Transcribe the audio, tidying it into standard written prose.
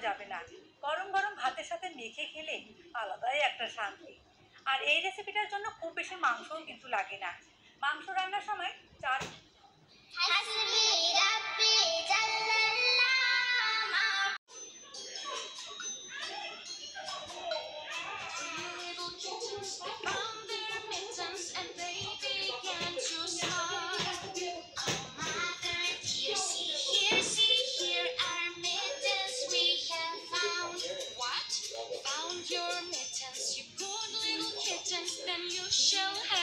যাবে না। গরম গরম ভাতের সাথে মেখে খেলে আলাদাই একটা শান্তি। আর এই রেসিপিটার জন্য খুব বেশি মাংসও কিন্তু লাগে না। মাংস রান্নার সময় চার Found their mittens and they began to smile. Oh, mother dear, see here our mittens we have found. What? Found your mittens, you good little kittens, then you shall have